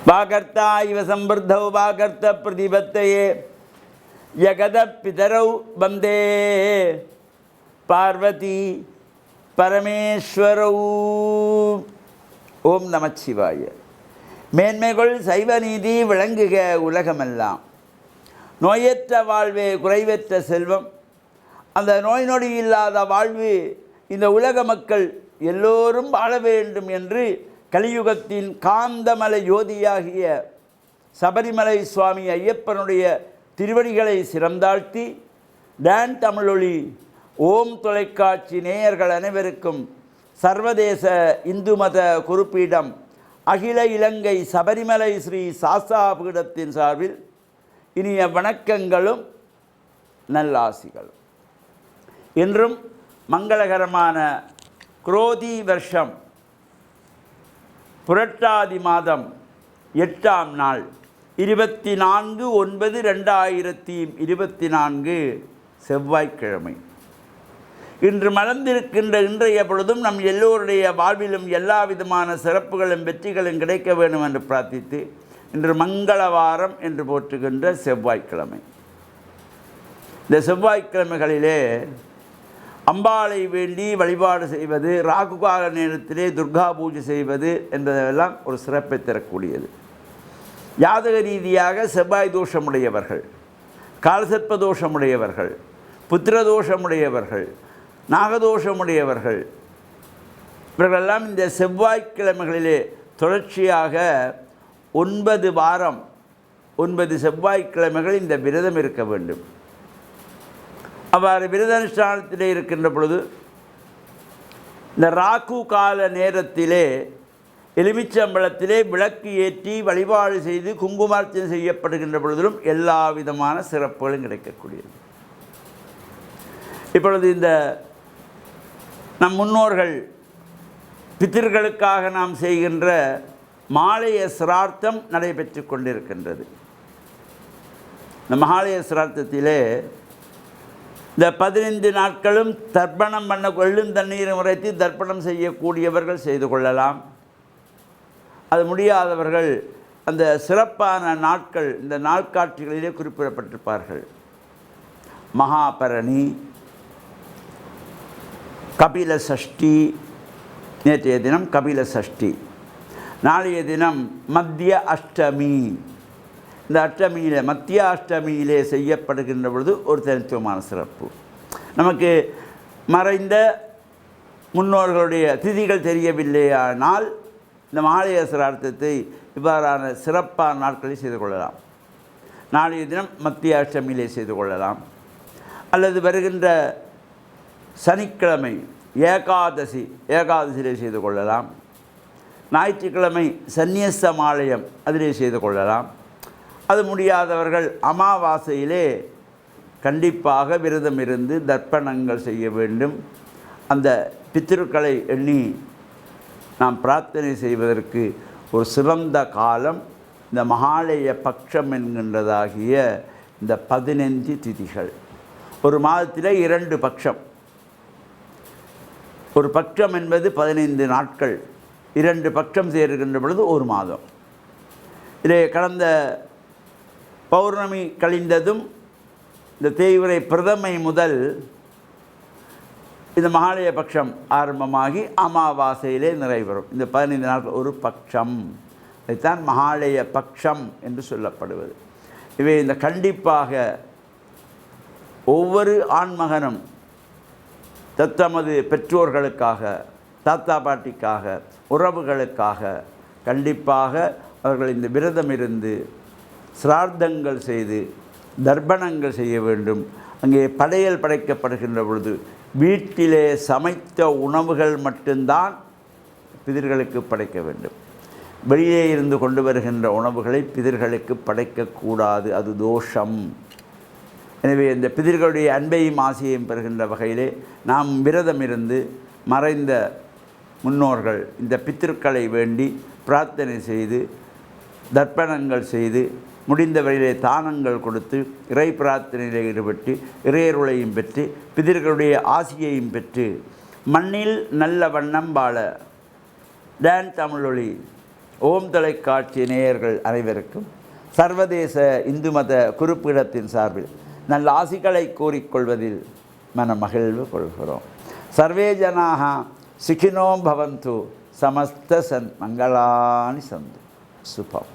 வாகர்த்தா இவ சம்பிருத்தௌ வாகர்த்த பிரதிபத்தையே யகத பிதரௌ வந்தே பார்வதி பரமேஸ்வரௌ. ஓம் நமச்சிவாய. மேன்மைகள் சைவ நீதி விளங்குக உலகமெல்லாம். நோயற்ற வாழ்வே குறைவற்ற செல்வம். அந்த நோய் நொடி இல்லாத வாழ்வு இந்த உலக மக்கள் எல்லோரும் வாழ வேண்டும் என்று கலியுகத்தின் காந்தமலை யோதியாகிய சபரிமலை சுவாமி ஐயப்பனுடைய திருவடிகளை சிறந்தாழ்த்தி டான் தமிழொலி ஓம் தொலைக்காட்சி நேயர்கள் அனைவருக்கும் சர்வதேச இந்து மத குறிப்பீடம் அகில இலங்கை சபரிமலை ஸ்ரீ சாஸ்தா பீடத்தின் சார்பில் இனிய வணக்கங்களும் நல்லாசிகளும். இன்றும் மங்களகரமான குரோதி வருஷம் புரட்டாதி மாதம் 8ஆம் நாள் 24/9/2024 செவ்வாய்க்கிழமை. இன்று மலர்ந்திருக்கின்ற இன்றைய பொழுதும் நம் எல்லோருடைய வாழ்விலும் எல்லா விதமான சிறப்புகளும் வெற்றிகளும் கிடைக்க வேண்டும் என்று பிரார்த்தித்து இன்று மங்களவாரம் என்று போற்றுகின்ற செவ்வாய்க்கிழமை. இந்த செவ்வாய்க்கிழமைகளிலே அம்பாளை வேண்டி வழிபாடு செய்வது, ராகுகால நேரத்திலே துர்கா பூஜை செய்வது என்பதெல்லாம் ஒரு சிறப்பை தரக்கூடியது. ஜாதக ரீதியாக செவ்வாய் தோஷமுடையவர்கள், காலசர்ப்ப தோஷமுடையவர்கள், புத்திர தோஷமுடையவர்கள், நாகதோஷமுடையவர்கள் இவர்களெல்லாம் இந்த செவ்வாய்க்கிழமைகளிலே தொடர்ச்சியாக 9 வாரம் 9 செவ்வாய்க்கிழமைகள் இந்த விரதம் இருக்க வேண்டும். அவ்வாறு விரத அனுஷ்டானத்திலே இருக்கின்ற பொழுது இந்த ராகு கால நேரத்திலே எலுமிச்சம்பழத்திலே விளக்கு ஏற்றி வழிபாடு செய்து குங்குமார்ச்சனை செய்யப்படுகின்ற பொழுதிலும் எல்லா விதமான சிறப்புகளும் கிடைக்கக்கூடியது. இப்பொழுது இந்த நம் முன்னோர்கள் பித்திர்களுக்காக நாம் செய்கின்ற மாலைய சிரார்த்தம் நடைபெற்று கொண்டிருக்கின்றது. இந்த மகாலய சிரார்த்தத்திலே இந்த 15 நாட்களும் தர்ப்பணம் பண்ண கொள்ளும் தண்ணீரை உரைத்து தர்ப்பணம் செய்யக்கூடியவர்கள் செய்து கொள்ளலாம். அது முடியாதவர்கள் அந்த சிறப்பான நாட்கள் இந்த நாட்காட்சிகளிலே குறிப்பிடப்பட்டிருப்பார்கள். மகாபரணி, கபில சஷ்டி, நேற்றைய தினம் கபில சஷ்டி, நாளைய தினம் மத்திய அஷ்டமி. இந்த அஷ்டமியிலே மத்திய அஷ்டமியிலே செய்யப்படுகின்ற பொழுது ஒரு தனித்துவமான சிறப்பு. நமக்கு மறைந்த முன்னோர்களுடைய திதிகள் தெரியவில்லையானால் இந்த மகாலய சிரார்த்தத்தை இவ்வாறான சிறப்பான நாட்களில் செய்து கொள்ளலாம். நாளைய தினம் மத்திய அஷ்டமியிலே செய்து கொள்ளலாம். அல்லது வருகின்ற சனிக்கிழமை ஏகாதசியிலே செய்து கொள்ளலாம். ஞாயிற்றுக்கிழமை சந்நியச மாலயம் அதிலே செய்து கொள்ளலாம். அது முடியாதவர்கள் அமாவாசையிலே கண்டிப்பாக விரதம் இருந்து தர்ப்பணங்கள் செய்ய வேண்டும். அந்த பித்திருக்களை எண்ணி நாம் பிரார்த்தனை செய்வதற்கு ஒரு சிறந்த காலம் இந்த மகாலய பட்சம் என்கின்றதாகிய இந்த 15 திதிகள். ஒரு மாதத்தில் 2 பட்சம். ஒரு பட்சம் என்பது 15 நாட்கள். 2 பட்சம் சேருகின்ற பொழுது ஒரு மாதம். இதிலே கடந்த பௌர்ணமி கழிந்ததும் இந்த தேய்விரை பிரதமை முதல் இந்த மகாலய பட்சம் ஆரம்பமாகி அமாவாசையிலே நிறைவேறும். இந்த 15 நாட்கள் ஒரு பட்சம். இதைத்தான் மகாலய பட்சம் என்று சொல்லப்படுவது. இவை இந்த கண்டிப்பாக ஒவ்வொரு ஆண்மகனும் தத்தமது பெற்றோர்களுக்காக, தாத்தா பாட்டிக்காக, உறவுகளுக்காக கண்டிப்பாக அவர்கள் இந்த விரதம் இருந்து சிரார்த்தங்கள் செய்து தர்ப்பணங்கள் செய்ய வேண்டும். அங்கே படையல் படைக்கப்படுகின்ற பொழுது வீட்டிலே சமைத்த உணவுகள் மட்டும்தான் பிதிர்களுக்கு படைக்க வேண்டும். வெளியே இருந்து கொண்டு வருகின்ற உணவுகளை பிதிர்களுக்கு படைக்கக்கூடாது, அது தோஷம். எனவே இந்த பிதிர்களுடைய அன்பையும் ஆசையையும் பெறுகின்ற வகையிலே நாம் விரதம் இருந்து மறைந்த முன்னோர்கள் இந்த பித்திருக்களை வேண்டி பிரார்த்தனை செய்து தர்ப்பணங்கள் செய்து முடிந்தவரையிலே தானங்கள் கொடுத்து இறை பிரார்த்தனையில் ஈடுபட்டு இறையருளையும் பெற்று பிதிர்களுடைய ஆசியையும் பெற்று மண்ணில் நல்ல வண்ணம் வாழ டான் தமிழொலி ஓம் தொலைக்காட்சி நேயர்கள் அனைவருக்கும் சர்வதேச இந்து மத குறிப்பீடத்தின் சார்பில் நல்ல ஆசிகளை கூறிக்கொள்வதில் மன மகிழ்வு கொள்கிறோம். சர்வே ஜனாக சுகினோ பவந்து, சமஸ்த மங்களானி சந்து. சுபம்.